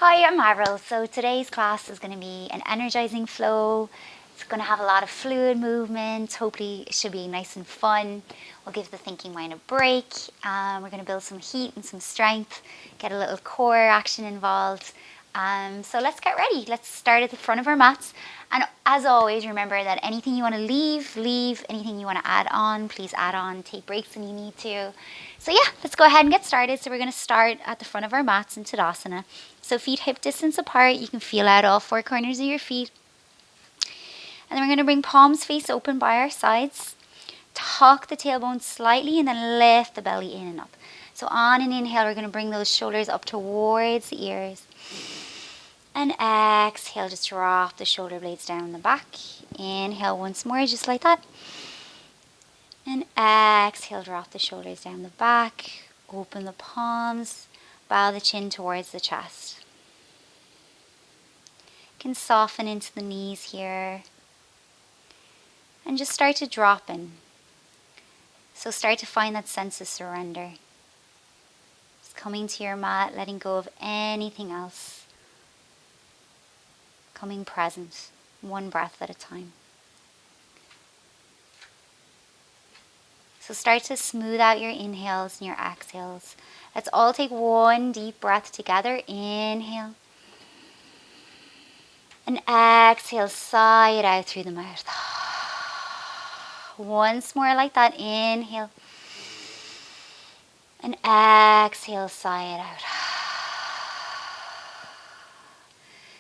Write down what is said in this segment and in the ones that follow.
Hi, I'm Avril. So today's class is going to be an energizing flow. It's going to have a lot of fluid movement. Hopefully it should be nice and fun. We'll give the thinking mind a break. We're going to build some heat and some strength, get a little core action involved. So let's get ready. Let's start at the front of our mats. And as always, remember that anything you want to leave. Anything you want to add on, please add on. Take breaks when you need to. So yeah, let's go ahead and get started. So we're going to start at the front of our mats in Tadasana. So feet hip distance apart. You can feel out all four corners of your feet. And then we're going to bring palms face open by our sides. Tuck the tailbone slightly and then lift the belly in and up. So on an inhale, we're going to bring those shoulders up towards the ears. And exhale, just drop the shoulder blades down the back. Inhale once more, just like that. And exhale, drop the shoulders down the back. Open the palms. Bow the chin towards the chest. You can soften into the knees here. And just start to drop in. So start to find that sense of surrender. Just coming to your mat, letting go of anything else. Coming present, one breath at a time. So start to smooth out your inhales and your exhales. Let's all take one deep breath together. Inhale. And exhale, sigh it out through the mouth. Once more like that. Inhale. And exhale, sigh it out.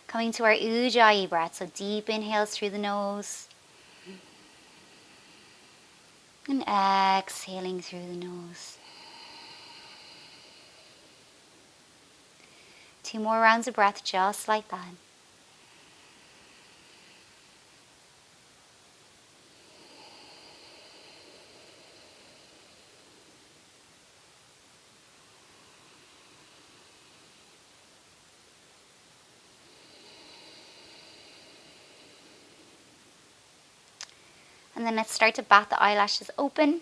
Coming to our Ujjayi breath. So deep inhales through the nose. And exhaling through the nose. 2 more rounds of breath just like that. And then let's start to bat the eyelashes open.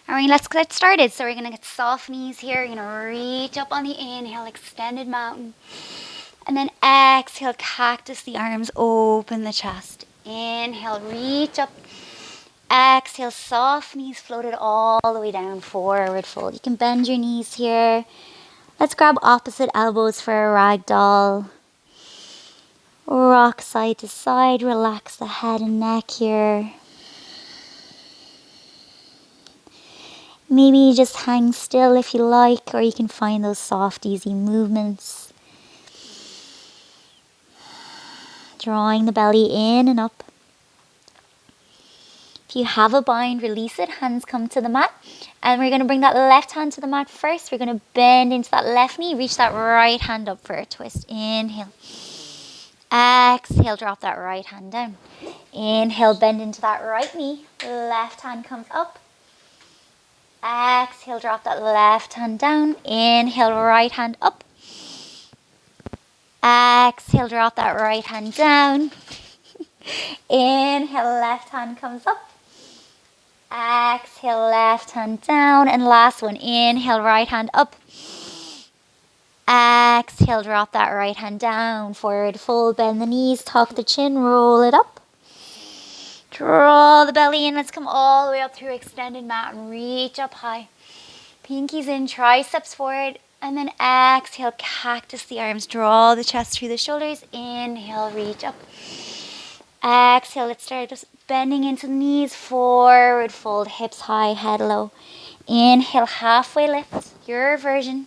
Alright, let's get started. So we're going to get soft knees here. You're going to reach up on the inhale, extended mountain. And then exhale, cactus the arms, open the chest. Inhale, reach up. Exhale, soft knees floated all the way down, forward fold. You can bend your knees here. Let's grab opposite elbows for a ragdoll. Rock side to side, relax the head and neck here. Maybe just hang still if you like, or you can find those soft, easy movements. Drawing the belly in and up. If you have a bind, release it. Hands come to the mat. And we're going to bring that left hand to the mat first. We're going to bend into that left knee. Reach that right hand up for a twist. Inhale. Exhale, drop that right hand down. Inhale, bend into that right knee. Left hand comes up. Exhale, drop that left hand down. Inhale, right hand up. Exhale, drop that right hand down. Inhale, left hand comes up. Exhale, left hand down. And last one, inhale, right hand up. Exhale, drop that right hand down. Forward fold, bend the knees, tuck the chin, roll it up. Draw the belly in. Let's come all the way up through extended mountain. Reach up high. Pinkies in, triceps forward. And then exhale, cactus the arms. Draw the chest through the shoulders. Inhale, reach up. Exhale, let's start just bending into the knees. Forward fold, hips high, head low. Inhale, halfway lift. Your version.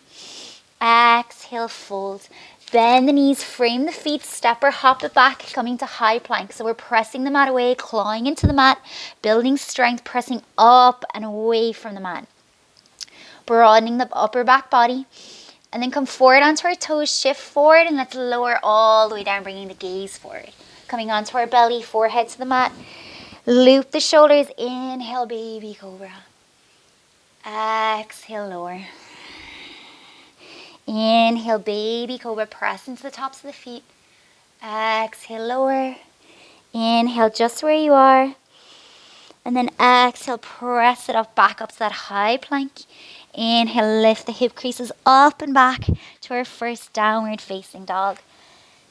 Exhale, fold. Bend the knees, frame the feet, step or hop it back, coming to high plank. So we're pressing the mat away, clawing into the mat, building strength, pressing up and away from the mat. Broadening the upper back body. And then come forward onto our toes, shift forward, and let's lower all the way down, bringing the gaze forward. Coming onto our belly, forehead to the mat. Loop the shoulders, inhale, baby cobra. Exhale, lower. Inhale, baby cobra, press into the tops of the feet. Exhale, lower. Inhale, just where you are. And then exhale, press it up, back up to that high plank. Inhale, lift the hip creases up and back to our first downward facing dog.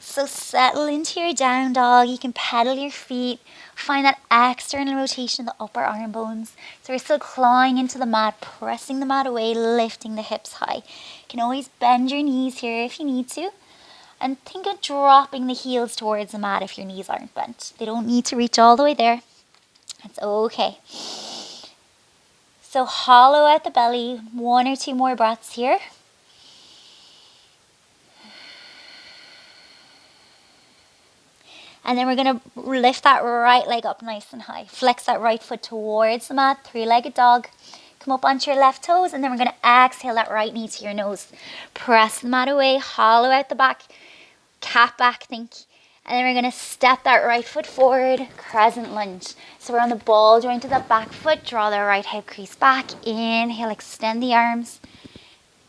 So settle into your down dog. You can pedal your feet. Find that external rotation in the upper arm bones. So we're still clawing into the mat, pressing the mat away, lifting the hips high. You can always bend your knees here if you need to. And think of dropping the heels towards the mat if your knees aren't bent. They don't need to reach all the way there. It's okay. So hollow out the belly. 1 or 2 more breaths here. And then we're going to lift that right leg up nice and high. Flex that right foot towards the mat, 3-legged dog. Come up onto your left toes, and then we're going to exhale that right knee to your nose. Press the mat away, hollow out the back, cat back, think. And then we're going to step that right foot forward, crescent lunge. So we're on the ball joint of that back foot, draw the right hip crease back. Inhale, extend the arms.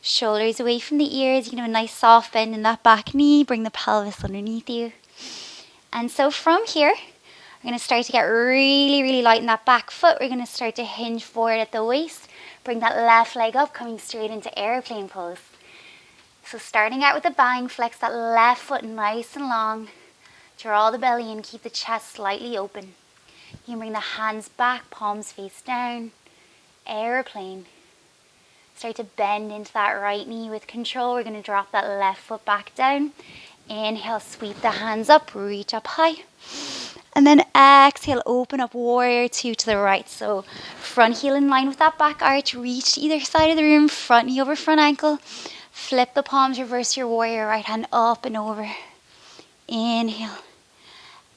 Shoulders away from the ears. You can have a nice soft bend in that back knee. Bring the pelvis underneath you. And so from here, we're going to start to get really, really light in that back foot. We're going to start to hinge forward at the waist. Bring that left leg up, coming straight into airplane pose. So starting out with a bang, flex that left foot nice and long. Draw the belly in, keep the chest slightly open. You can bring the hands back, palms face down. Airplane. Start to bend into that right knee with control. We're going to drop that left foot back down. Inhale, sweep the hands up, reach up high. And then exhale, open up warrior 2 to the right. So front heel in line with that back arch, reach to either side of the room, front knee over front ankle. Flip the palms, reverse your warrior, right hand up and over. Inhale.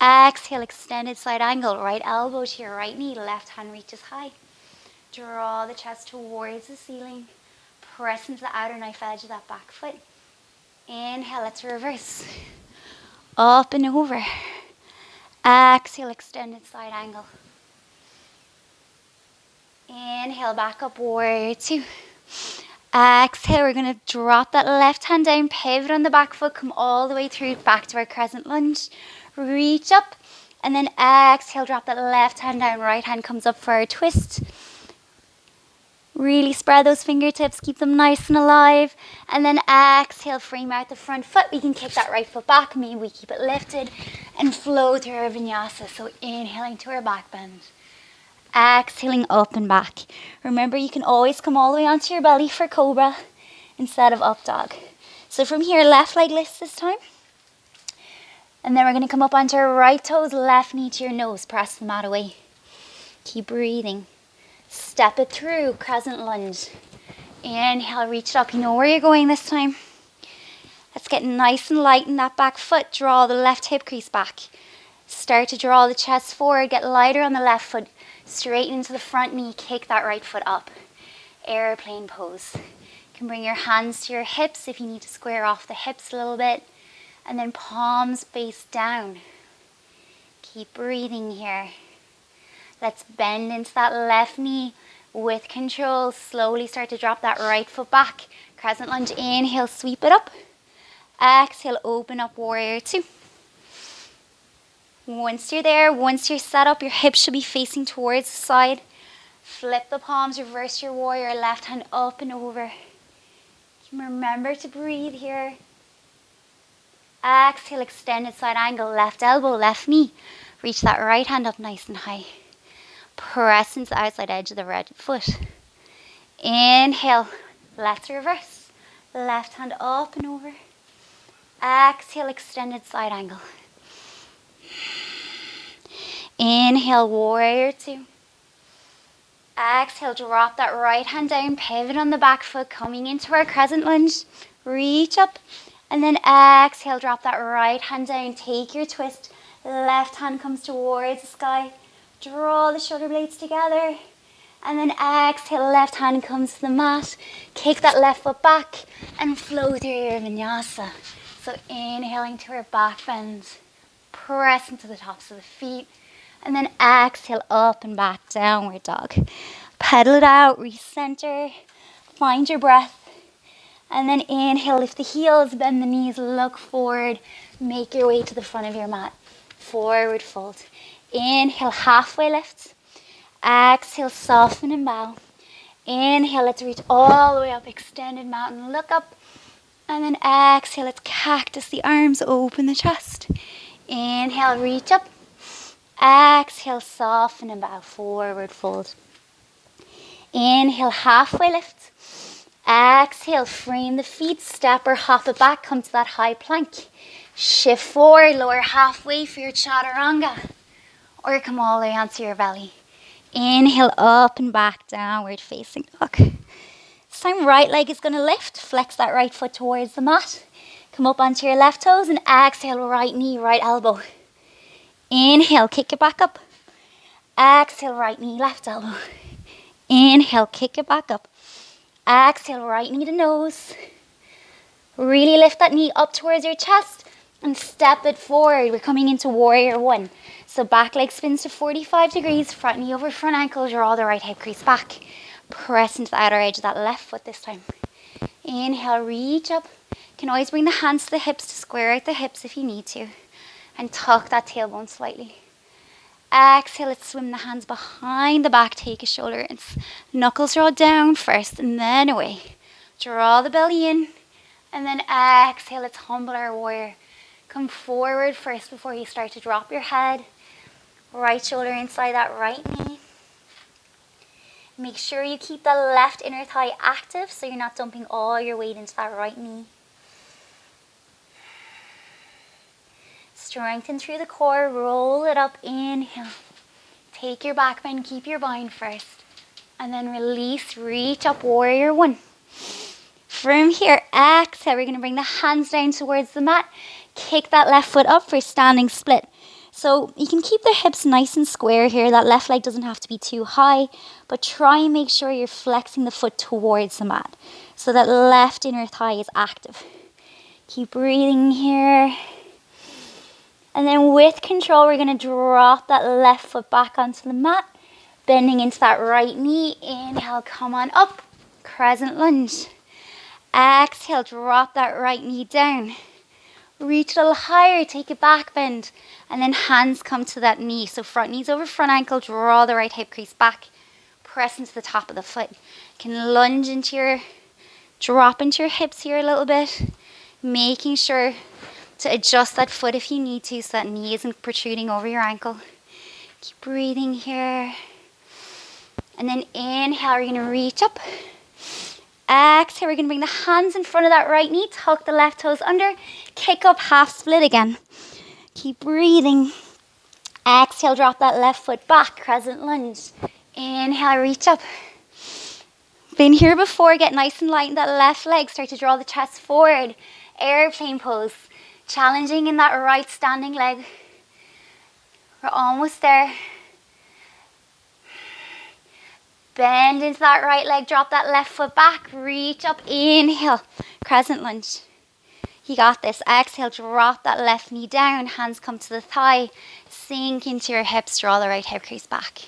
Exhale, extended side angle, right elbow to your right knee, left hand reaches high. Draw the chest towards the ceiling. Press into the outer knife edge of that back foot. Inhale, let's reverse. Up and over. Exhale, extended side angle. Inhale, back up, warrior 2. Exhale, we're going to drop that left hand down, pivot on the back foot, come all the way through, back to our crescent lunge. Reach up, and then exhale, drop that left hand down, right hand comes up for our twist. Really spread those fingertips, keep them nice and alive. And then exhale, frame out the front foot. We can kick that right foot back, maybe we keep it lifted and flow through our vinyasa. So inhaling to our back bend. Exhaling up and back. Remember, you can always come all the way onto your belly for cobra instead of up dog. So from here, left leg lifts this time. And then we're going to come up onto our right toes, left knee to your nose. Press the mat away. Keep breathing. Step it through, crescent lunge. Inhale, reach it up. You know where you're going this time. Let's get nice and light in that back foot. Draw the left hip crease back. Start to draw the chest forward. Get lighter on the left foot. Straighten into the front knee. Kick that right foot up. Airplane pose. You can bring your hands to your hips if you need to square off the hips a little bit. And then palms face down. Keep breathing here. Let's bend into that left knee with control. Slowly start to drop that right foot back. Crescent lunge, inhale, sweep it up. Exhale, open up, warrior 2. Once you're there, once you're set up, your hips should be facing towards the side. Flip the palms, reverse your warrior, left hand up and over. Remember to breathe here. Exhale, extended side angle, left elbow, left knee. Reach that right hand up nice and high. Press into the outside edge of the right foot. Inhale, let's reverse. Left hand up and over. Exhale, extended side angle. Inhale, warrior 2. Exhale, drop that right hand down, pivot on the back foot, coming into our crescent lunge. Reach up, and then exhale, drop that right hand down, take your twist. Left hand comes towards the sky. Draw the shoulder blades together. And then exhale, left hand comes to the mat. Kick that left foot back and flow through your vinyasa. So inhaling to our back bend. Press into the tops of the feet. And then exhale, up and back, downward dog. Pedal it out, recenter. Find your breath. And then inhale, lift the heels, bend the knees, look forward. Make your way to the front of your mat. Forward fold. Inhale, halfway lift. Exhale, soften and bow. Inhale, let's reach all the way up, extended mountain, look up. And then exhale, let's cactus the arms, open the chest. Inhale, reach up. Exhale, soften and bow, forward fold. Inhale, halfway lift. Exhale, frame the feet, step or hop it back, come to that high plank. Shift forward, lower halfway for your chaturanga. Or come all the way onto your belly. Inhale, up and back, downward facing dog. This time, right leg is going to lift. Flex that right foot towards the mat. Come up onto your left toes and exhale, right knee, right elbow. Inhale, kick it back up. Exhale, right knee, left elbow. Inhale, kick it back up. Exhale, right knee to nose. Really lift that knee up towards your chest and step it forward. We're coming into warrior one. So back leg spins to 45 degrees, front knee over front ankle, draw the right hip crease back. Press into the outer edge of that left foot this time. Inhale, reach up. You can always bring the hands to the hips to square out the hips if you need to. And tuck that tailbone slightly. Exhale, let's swim the hands behind the back, take a shoulder and knuckles draw down first and then away. Draw the belly in and then exhale, let's humble our warrior. Come forward first before you start to drop your head. Right shoulder inside that right knee. Make sure you keep the left inner thigh active so you're not dumping all your weight into that right knee. Strengthen through the core, roll it up, inhale. Take your back bend, keep your bind first. And then release, reach up, warrior one. From here, exhale, we're going to bring the hands down towards the mat. Kick that left foot up for standing split. So you can keep the hips nice and square here. That left leg doesn't have to be too high, but try and make sure you're flexing the foot towards the mat so that left inner thigh is active. Keep breathing here. And then with control, we're going to drop that left foot back onto the mat, bending into that right knee. Inhale, come on up, crescent lunge. Exhale, drop that right knee down. Reach a little higher, take a back bend, and then hands come to that knee. So front knees over front ankle, draw the right hip crease back, press into the top of the foot. You can lunge into drop into your hips here a little bit, making sure to adjust that foot if you need to so that knee isn't protruding over your ankle. Keep breathing here. And then inhale, we're going to reach up. Exhale, we're going to bring the hands in front of that right knee, tuck the left toes under, kick up, half split again. Keep breathing. Exhale, drop that left foot back, crescent lunge. Inhale, reach up. Been here before, get nice and light in that left leg, start to draw the chest forward. Airplane pose. Challenging in that right standing leg. We're almost there. Bend into that right leg, drop that left foot back, reach up, inhale, crescent lunge. You got this. Exhale, drop that left knee down, hands come to the thigh, sink into your hips, draw the right hip crease back.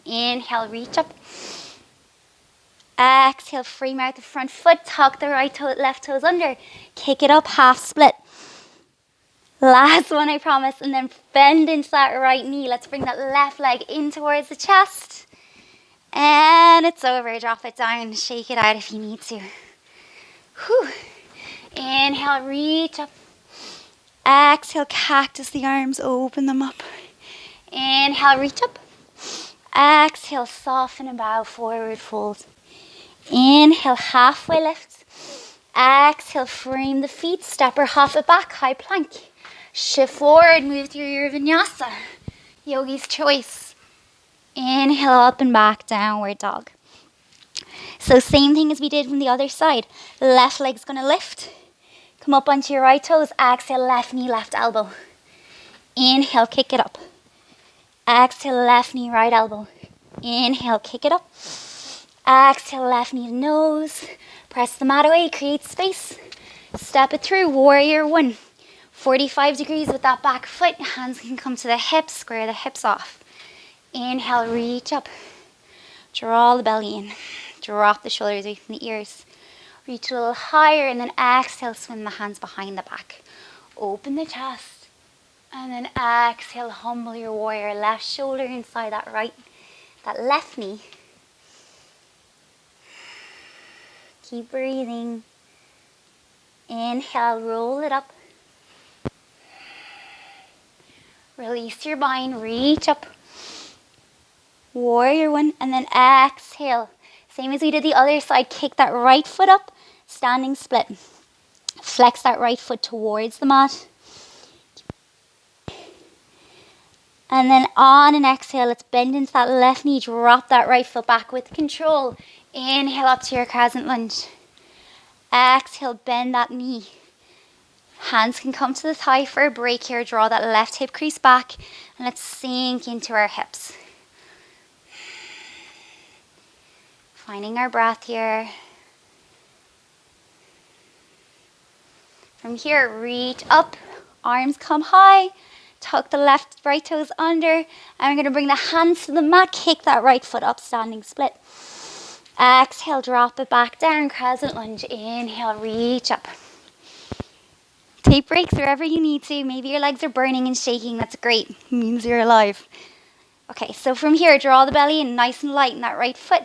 Inhale, reach up. Exhale, frame out the front foot, tuck the right toe, left toes under, kick it up, half split. Last one, I promise, and then bend into that right knee. Let's bring that left leg in towards the chest. And it's over, drop it down, shake it out if you need to. Whew. Inhale, reach up. Exhale, cactus the arms, open them up. Inhale, reach up. Exhale, soften and bow, forward fold. Inhale, halfway lift. Exhale, frame the feet, step or hop it back, high plank. Shift forward, move through your vinyasa. Yogi's choice. Inhale, up and back, downward dog. So same thing as we did from the other side. Left leg's going to lift. Come up onto your right toes. Exhale, left knee, left elbow. Inhale, kick it up. Exhale, left knee, right elbow. Inhale, kick it up. Exhale, left knee to nose. Press the mat away, create space. Step it through, warrior one. 45 degrees with that back foot. Hands can come to the hips, square the hips off. Inhale, reach up. Draw the belly in. Drop the shoulders away from the ears. Reach a little higher and then exhale, swim the hands behind the back. Open the chest And then exhale, humble your warrior. Left shoulder inside that left knee. Keep breathing. Inhale, roll it up. Release your bind, reach up. Warrior one, and then exhale. Same as we did the other side, kick that right foot up, standing split. Flex that right foot towards the mat. And then on an exhale, let's bend into that left knee, drop that right foot back with control. Inhale up to your crescent lunge. Exhale, bend that knee. Hands can come to the thigh for a break here. Draw that left hip crease back and let's sink into our hips. Finding our breath here. From here, reach up, arms come high, tuck the right toes under, and we're going to bring the hands to the mat, kick that right foot up, standing split. Exhale, drop it back down, crescent lunge. Inhale, reach up. Take breaks wherever you need to. Maybe your legs are burning and shaking. That's great. It means you're alive. Okay, so from here, draw the belly in nice and light in that right foot.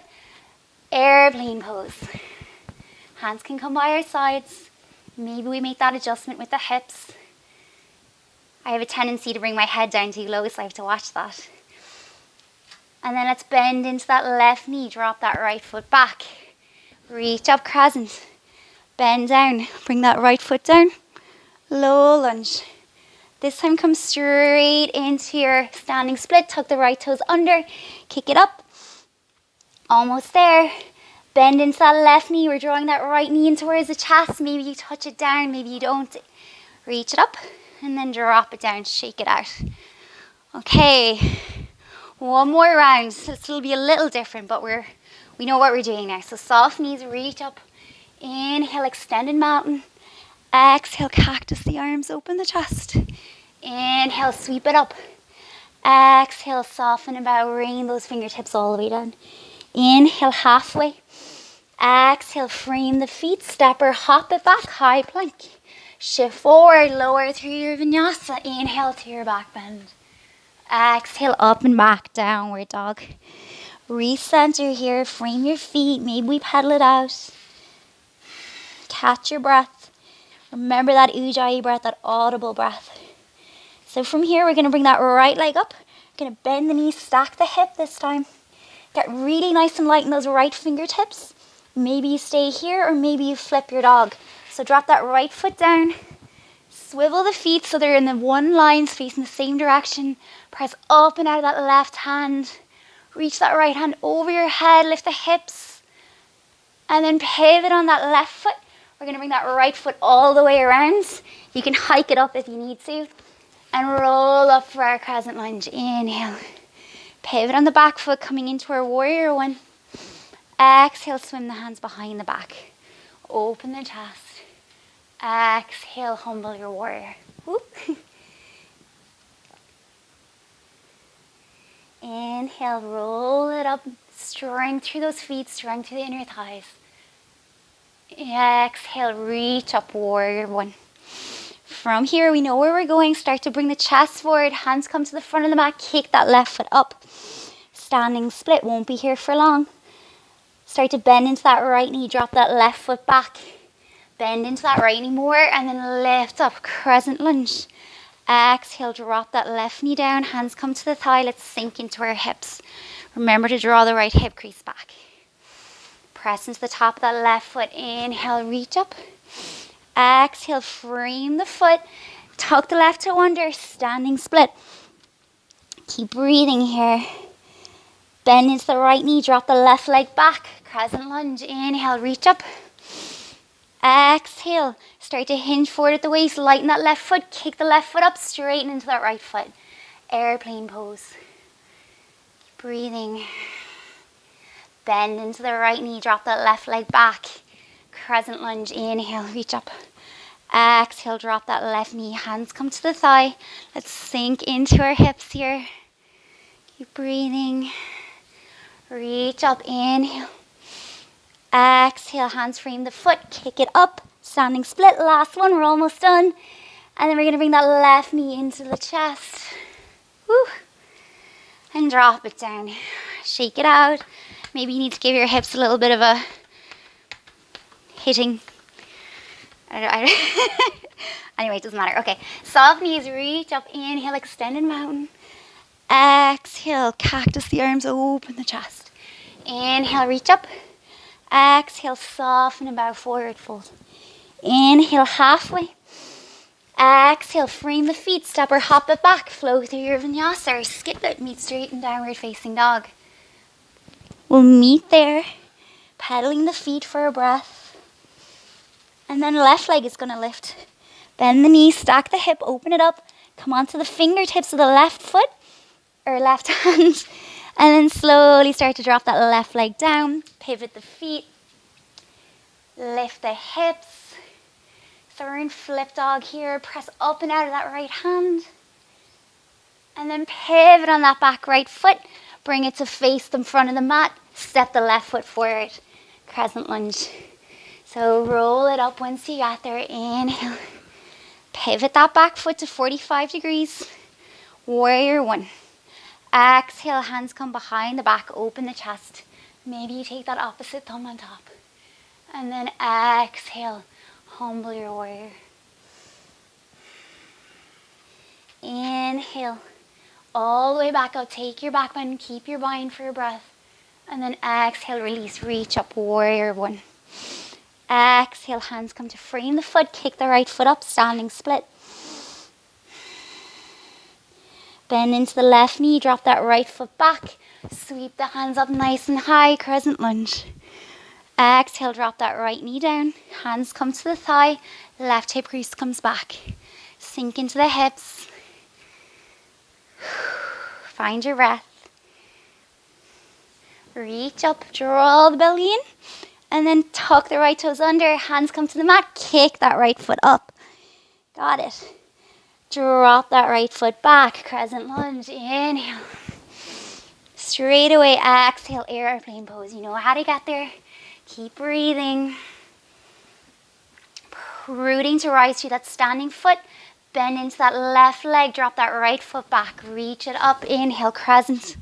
Airplane pose. Hands can come by our sides. Maybe we make that adjustment with the hips. I have a tendency to bring my head down too low, so I have to watch that. And then let's bend into that left knee. Drop that right foot back. Reach up, crescent. Bend down. Bring that right foot down. Low lunge. This time come straight into your standing split. Tuck the right toes under. Kick it up. Almost there. Bend into that left knee. We're drawing that right knee in towards the chest. Maybe you touch it down. Maybe you don't. Reach it up. And then drop it down. Shake it out. Okay. One more round. This will be a little different, but we know what we're doing now. So soft knees. Reach up. Inhale. Extended mountain. Exhale, cactus the arms, open the chest. Inhale, sweep it up. Exhale, soften and bow, rain those fingertips all the way down. Inhale, halfway. Exhale, frame the feet, stepper, hop it back, high plank. Shift forward, lower through your vinyasa. Inhale to your back bend. Exhale, up and back, downward dog. Recenter here, frame your feet, maybe we pedal it out. Catch your breath. Remember that ujjayi breath, that audible breath. So from here, we're going to bring that right leg up. We're going to bend the knees, stack the hip this time. Get really nice and light in those right fingertips. Maybe you stay here or maybe you flip your dog. So drop that right foot down. Swivel the feet so they're in the one line, facing the same direction. Press up and out of that left hand. Reach that right hand over your head, lift the hips. And then pivot on that left foot. We're going to bring that right foot all the way around. You can hike it up if you need to. And roll up for our crescent lunge. Inhale. Pivot on the back foot, coming into our warrior one. Exhale, swim the hands behind the back. Open the chest. Exhale, humble your warrior. Whoop. Inhale, roll it up. Strength through those feet, strength through the inner thighs. Exhale, reach up, warrior one. From here, we know where we're going. Start to bring the chest forward. Hands come to the front of the mat. Kick that left foot up. Standing split. Won't be here for long. Start to bend into that right knee. Drop that left foot back. Bend into that right knee more. And then lift up. Crescent lunge. Exhale, drop that left knee down. Hands come to the thigh. Let's sink into our hips. Remember to draw the right hip crease back. Press into the top of that left foot. Inhale, reach up. Exhale, frame the foot. Tuck the left toe under, standing split. Keep breathing here. Bend into the right knee, drop the left leg back. Crescent lunge. Inhale, reach up. Exhale, start to hinge forward at the waist. Lighten that left foot. Kick the left foot up, straighten into that right foot. Airplane pose. Keep breathing. Bend into the right knee, drop that left leg back. Crescent lunge, inhale, reach up. Exhale, drop that left knee, hands come to the thigh. Let's sink into our hips here. Keep breathing. Reach up, inhale. Exhale, hands frame the foot, kick it up. Standing split, last one, we're almost done. And then we're going to bring that left knee into the chest. Woo. And drop it down. Shake it out. Maybe you need to give your hips a little bit of a hitting. Anyway, it doesn't matter. Okay, soft knees, reach up, inhale, extended mountain. Exhale, cactus the arms, open the chest. Inhale, reach up. Exhale, soften and bow forward, fold. Inhale, halfway. Exhale, frame the feet, step or hop it back, flow through your vinyasa or skip it, meet straight in downward facing dog. We'll meet there, pedaling the feet for a breath. And then left leg is going to lift. Bend the knee, stack the hip, open it up, come onto the fingertips of the left foot or left hand. And then slowly start to drop that left leg down, pivot the feet, lift the hips. Turn, flip dog here, press up and out of that right hand. And then pivot on that back right foot. Bring it to face the front of the mat. Step the left foot forward. Crescent lunge. So roll it up once you got there. Inhale. Pivot that back foot to 45 degrees. Warrior one. Exhale, hands come behind the back, open the chest. Maybe you take that opposite thumb on top. And then exhale. Humble your warrior. Inhale. All the way back out. Take your back bend. Keep your bind for your breath. And then exhale, release. Reach up. Warrior one. Exhale. Hands come to frame the foot. Kick the right foot up. Standing split. Bend into the left knee. Drop that right foot back. Sweep the hands up nice and high. Crescent lunge. Exhale, drop that right knee down. Hands come to the thigh. Left hip crease comes back. Sink into the hips. Find your breath. Reach up, draw the belly in. And then tuck the right toes under. Hands come to the mat. Kick that right foot up. Got it. Drop that right foot back. Crescent lunge. Inhale. Straight away, exhale, airplane pose. You know how to get there. Keep breathing. Rooting to rise to that standing foot. Bend into that left leg. Drop that right foot back. Reach it up. Inhale, crescent.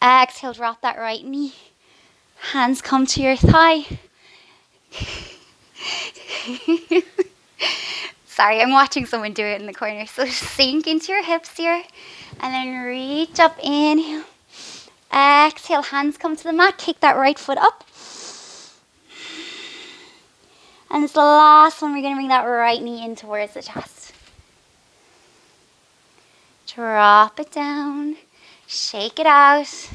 Exhale, drop that right knee. Hands come to your thigh. Sorry, I'm watching someone do it in the corner. So sink into your hips here. And then reach up. Inhale. Exhale, hands come to the mat. Kick that right foot up. And it's the last one. We're going to bring that right knee in towards the chest. Drop it down. Shake it out.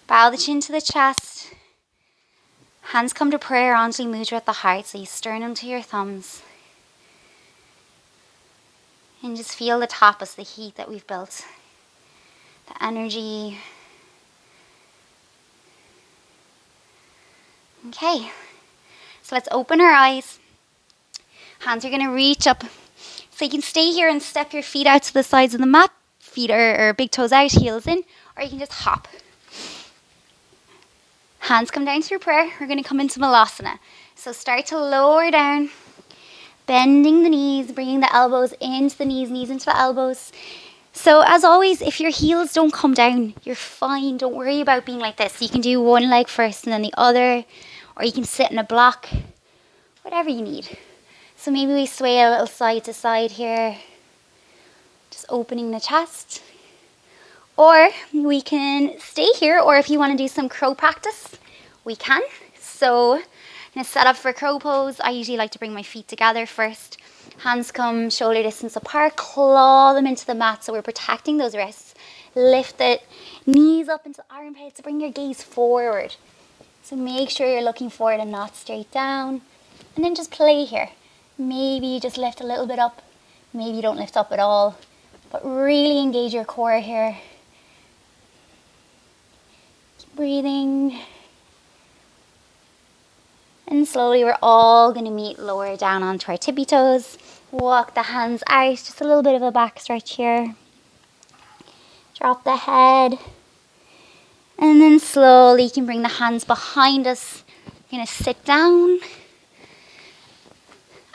Bow the chin to the chest. Hands come to prayer, Anjali Mudra at the heart. So you sternum to your thumbs. And just feel the tapas, the heat that we've built. The energy. Okay. So let's open our eyes. Hands are going to reach up. So you can stay here and step your feet out to the sides of the mat. Feet or big toes out, heels in. Or you can just hop. Hands come down through prayer. We're going to come into Malasana. So start to lower down. Bending the knees, bringing the elbows into the knees, knees into the elbows. So as always, if your heels don't come down, you're fine. Don't worry about being like this. You can do one leg first and then the other. Or you can sit in a block, whatever you need. So maybe we sway a little side to side here, just opening the chest. Or we can stay here, or if you want to do some crow practice, we can. So I'm going to set up for crow pose. I usually like to bring my feet together first. Hands come shoulder distance apart, claw them into the mat so we're protecting those wrists. Lift it, knees up into the armpits, bring your gaze forward. So make sure you're looking forward and not straight down. And then just play here. Maybe you just lift a little bit up. Maybe you don't lift up at all. But really engage your core here. Keep breathing. And slowly we're all going to meet lower down onto our tippy toes. Walk the hands out. Just a little bit of a back stretch here. Drop the head. And then slowly you can bring the hands behind us. We're going to sit down.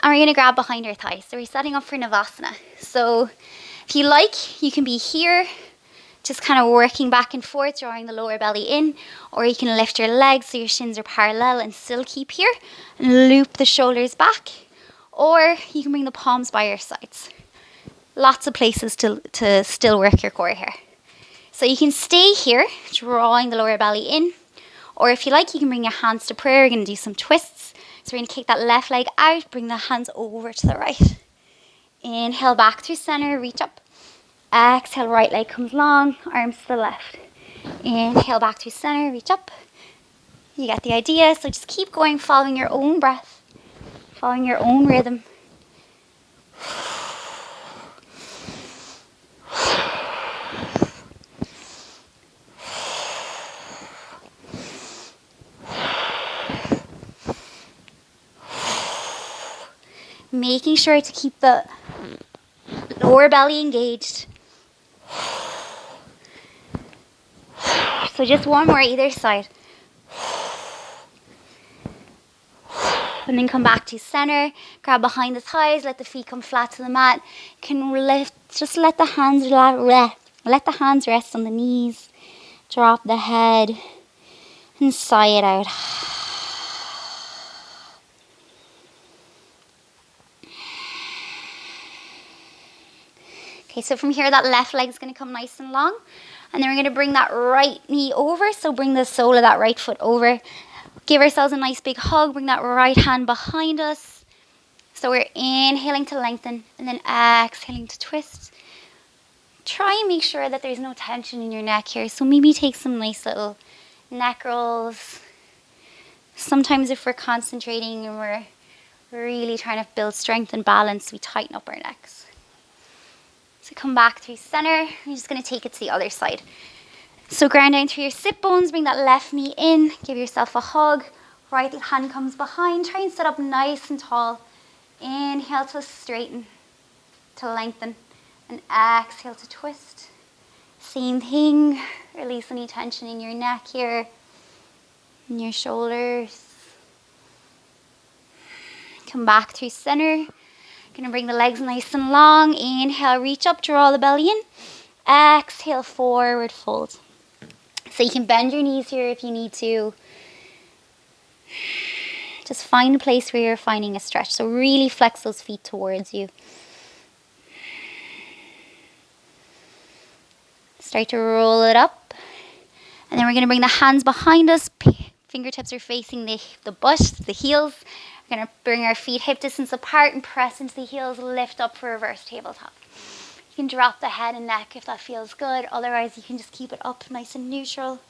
And we're going to grab behind our thighs. So we're setting up for Navasana. So if you like, you can be here, just kind of working back and forth, drawing the lower belly in, or you can lift your legs so your shins are parallel and still keep here, and loop the shoulders back, or you can bring the palms by your sides. Lots of places to still work your core here. So you can stay here, drawing the lower belly in, or if you like, you can bring your hands to prayer. We're going to do some twists. So we're going to kick that left leg out, bring the hands over to the right. Inhale back through center, reach up. Exhale, right leg comes long, arms to the left. Inhale back through center, reach up. You get the idea, so just keep going, following your own breath, following your own rhythm. Making sure to keep the lower belly engaged. So just one more either side. And then come back to center, grab behind the thighs, let the feet come flat to the mat. You can lift, just let the hands rest on the knees. Drop the head and sigh it out. Okay, so from here, that left leg is going to come nice and long. And then we're going to bring that right knee over. So bring the sole of that right foot over. Give ourselves a nice big hug. Bring that right hand behind us. So we're inhaling to lengthen and then exhaling to twist. Try and make sure that there's no tension in your neck here. So maybe take some nice little neck rolls. Sometimes if we're concentrating and we're really trying to build strength and balance, we tighten up our necks. So come back through center. You're just going to take it to the other side. So ground down through your sit bones. Bring that left knee in. Give yourself a hug. Right hand comes behind. Try and sit up nice and tall. Inhale to straighten, to lengthen. And exhale to twist. Same thing. Release any tension in your neck here. In your shoulders. Come back through center. Gonna bring the legs nice and long. Inhale, reach up, draw the belly in. Exhale, forward fold. So you can bend your knees here if you need to. Just find a place where you're finding a stretch. So really flex those feet towards you. Start to roll it up. And then we're gonna bring the hands behind us. Fingertips are facing the butt, the heels. We're going to bring our feet hip distance apart and press into the heels, lift up for reverse tabletop. You can drop the head and neck if that feels good. Otherwise, you can just keep it up nice and neutral.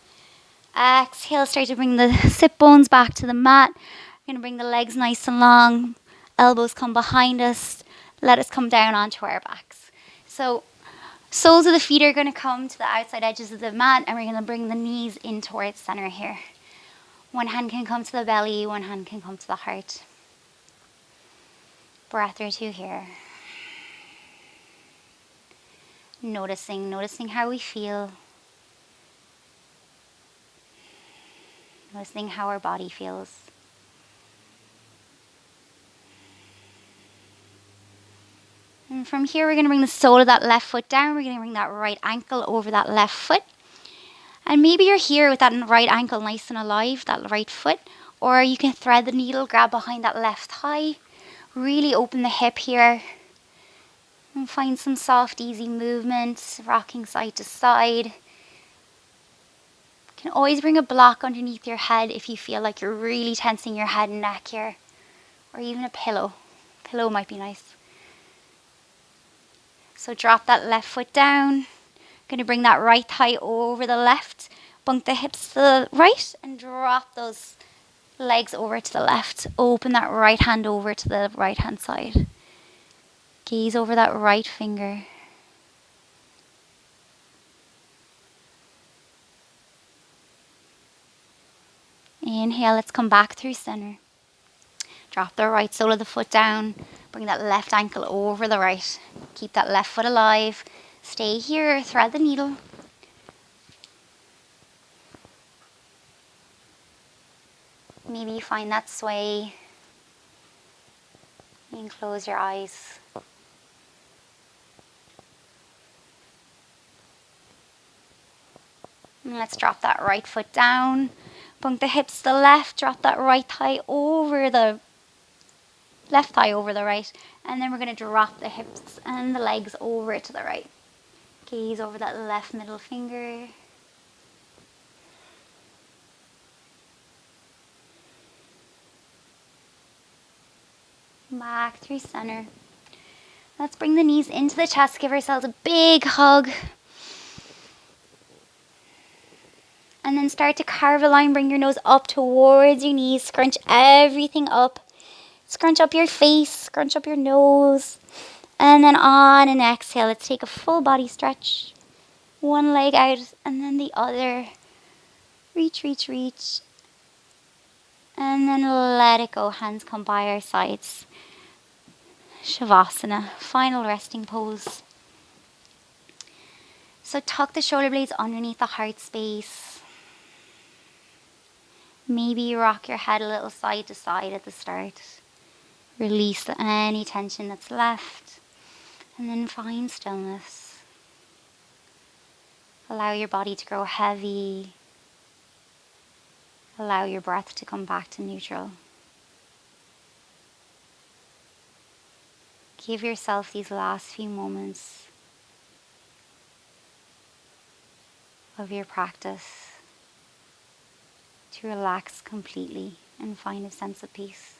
Exhale, start to bring the sit bones back to the mat. We're going to bring the legs nice and long. Elbows come behind us. Let us come down onto our backs. So soles of the feet are going to come to the outside edges of the mat, and we're going to bring the knees in towards center here. One hand can come to the belly, one hand can come to the heart. Breath or two here. Noticing how we feel. Noticing how our body feels. And from here, we're going to bring the sole of that left foot down. We're going to bring that right ankle over that left foot. And maybe you're here with that right ankle nice and alive, that right foot. Or you can thread the needle, grab behind that left thigh. Really open the hip here. And find some soft, easy movement, rocking side to side. You can always bring a block underneath your head if you feel like you're really tensing your head and neck here. Or even a pillow. Pillow might be nice. So drop that left foot down. Going to bring that right thigh over the left. Bunk the hips to the right and drop those legs over to the left. Open that right hand over to the right hand side. Gaze over that right finger. Inhale, let's come back through center. Drop the right sole of the foot down. Bring that left ankle over the right. Keep that left foot alive. Stay here, thread the needle. Maybe you find that sway. And close your eyes. And let's drop that right foot down. Bump the hips to the left. Drop that right thigh over the left thigh over the right. And then we're going to drop the hips and the legs over to the right. Gaze over that left middle finger. Back through center. Let's bring the knees into the chest. Give ourselves a big hug. And then start to carve a line. Bring your nose up towards your knees. Scrunch everything up. Scrunch up your face. Scrunch up your nose. And then on an exhale, let's take a full body stretch. One leg out and then the other. Reach, reach, reach. And then let it go. Hands come by our sides. Shavasana, final resting pose. So tuck the shoulder blades underneath the heart space. Maybe rock your head a little side to side at the start. Release any tension that's left. And then find stillness. Allow your body to grow heavy. Allow your breath to come back to neutral. Give yourself these last few moments of your practice to relax completely and find a sense of peace.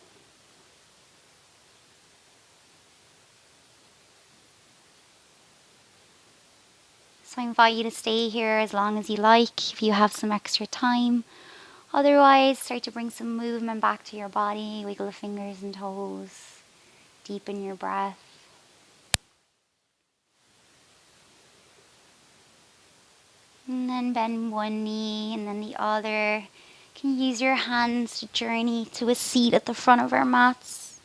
So I invite you to stay here as long as you like if you have some extra time. Otherwise, start to bring some movement back to your body. Wiggle the fingers and toes. Deepen your breath. And then bend one knee and then the other. You can use your hands to journey to a seat at the front of our mats.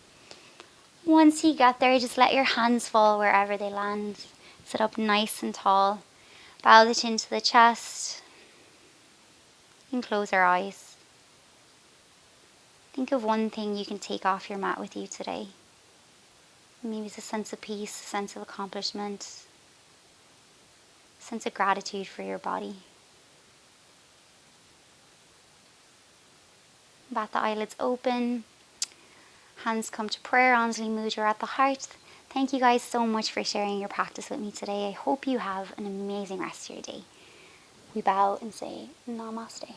Once you get there, just let your hands fall wherever they land. Sit up nice and tall. Bow the chin to the chest. And close our eyes. Think of one thing you can take off your mat with you today. Maybe it's a sense of peace, a sense of accomplishment, a sense of gratitude for your body. Bat the eyelids open. Hands come to prayer, Anjali Mudra at the heart. Thank you guys so much for sharing your practice with me today. I hope you have an amazing rest of your day. We bow and say Namaste.